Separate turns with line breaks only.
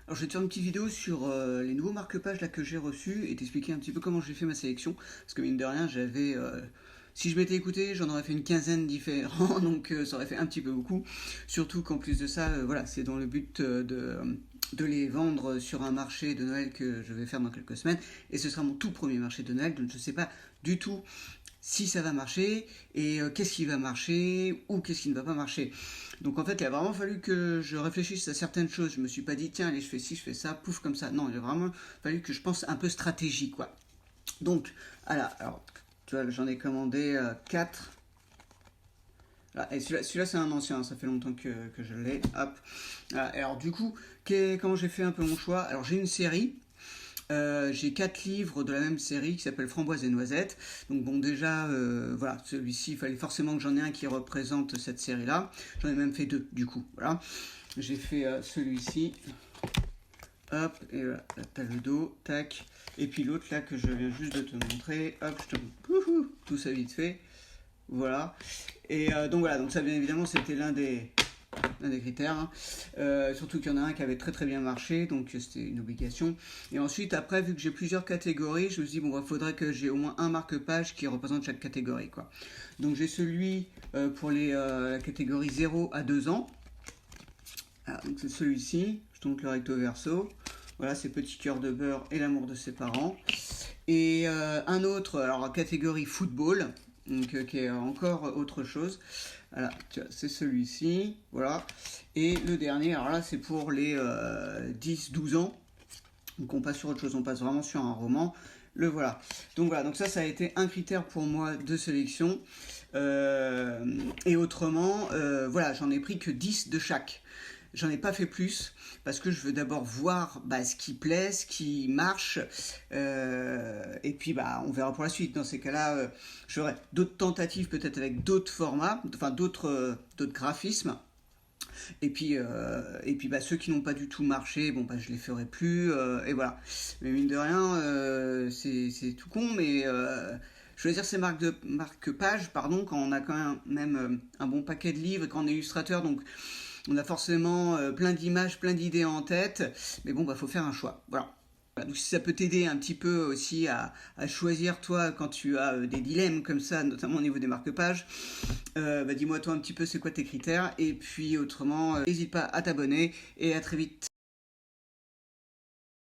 Alors je vais te faire une petite vidéo sur les nouveaux marque-pages là que j'ai reçus et t'expliquer un petit peu comment j'ai fait ma sélection. Parce que mine de rien, si je m'étais écouté, j'en aurais fait une quinzaine différents, donc ça aurait fait un petit peu beaucoup. Surtout qu'en plus de ça, voilà, c'est dans le but de les vendre sur un marché de Noël que je vais faire dans quelques semaines. Et ce sera mon tout premier marché de Noël, donc je ne sais pas du tout si ça va marcher et qu'est-ce qui va marcher ou qu'est-ce qui ne va pas marcher. Donc en fait, il a vraiment fallu que je réfléchisse à certaines choses. Je me suis pas dit, tiens, allez, je fais ci, je fais ça, pouf, comme ça. Non, il a vraiment fallu que je pense un peu stratégie, quoi. Donc, alors tu vois, j'en ai commandé 4. Et celui-là c'est un ancien, ça fait longtemps que je l'ai. Hop. Alors du coup, comment j'ai fait un peu mon choix? Alors j'ai une série. J'ai 4 livres de la même série qui s'appelle Framboise et Noisettes. Donc bon déjà, voilà, celui-ci, il fallait forcément que j'en ai un qui représente cette série-là. J'en ai même fait 2 du coup, voilà. J'ai fait celui-ci, hop, et voilà, là t'as le dos, tac. Et puis l'autre là que je viens juste de te montrer, hop, je te montre tout ça vite fait. Voilà. Et donc voilà, donc ça bien évidemment c'était l'un des critères, hein. Surtout qu'il y en a un qui avait très très bien marché, donc c'était une obligation. Et ensuite, après, vu que j'ai plusieurs catégories, je me suis dit, bon, il faudrait que j'ai au moins un marque-page qui représente chaque catégorie, quoi. Donc j'ai celui pour la catégorie 0 à 2 ans. Alors, donc c'est celui-ci, je te montre le recto verso. Voilà, c'est Petit cœur de beurre et l'amour de ses parents. Et un autre, alors catégorie football, donc, qui est encore autre chose. Voilà, c'est celui-ci, voilà. Et le dernier, alors là, c'est pour les 10-12 ans. Donc on passe sur autre chose, on passe vraiment sur un roman. Le voilà. Donc voilà, donc ça a été un critère pour moi de sélection. Et autrement, voilà, j'en ai pris que 10 de chaque. J'en ai pas fait plus parce que je veux d'abord voir ce qui plaît, ce qui marche, et puis on verra pour la suite. Dans ces cas-là, j'aurai d'autres tentatives peut-être avec d'autres formats, enfin d'autres graphismes. Et puis ceux qui n'ont pas du tout marché, bon je les ferai plus, et voilà. Mais mine de rien, c'est tout con, mais choisir ces marque-pages, pardon, quand on a quand même un bon paquet de livres et quand on est illustrateur, donc on a forcément plein d'images, plein d'idées en tête, mais bon, faut faire un choix. Voilà. Donc si ça peut t'aider un petit peu aussi à choisir toi quand tu as des dilemmes comme ça, notamment au niveau des marque-pages, dis-moi toi un petit peu c'est quoi tes critères, et puis autrement, n'hésite pas à t'abonner, et à très vite.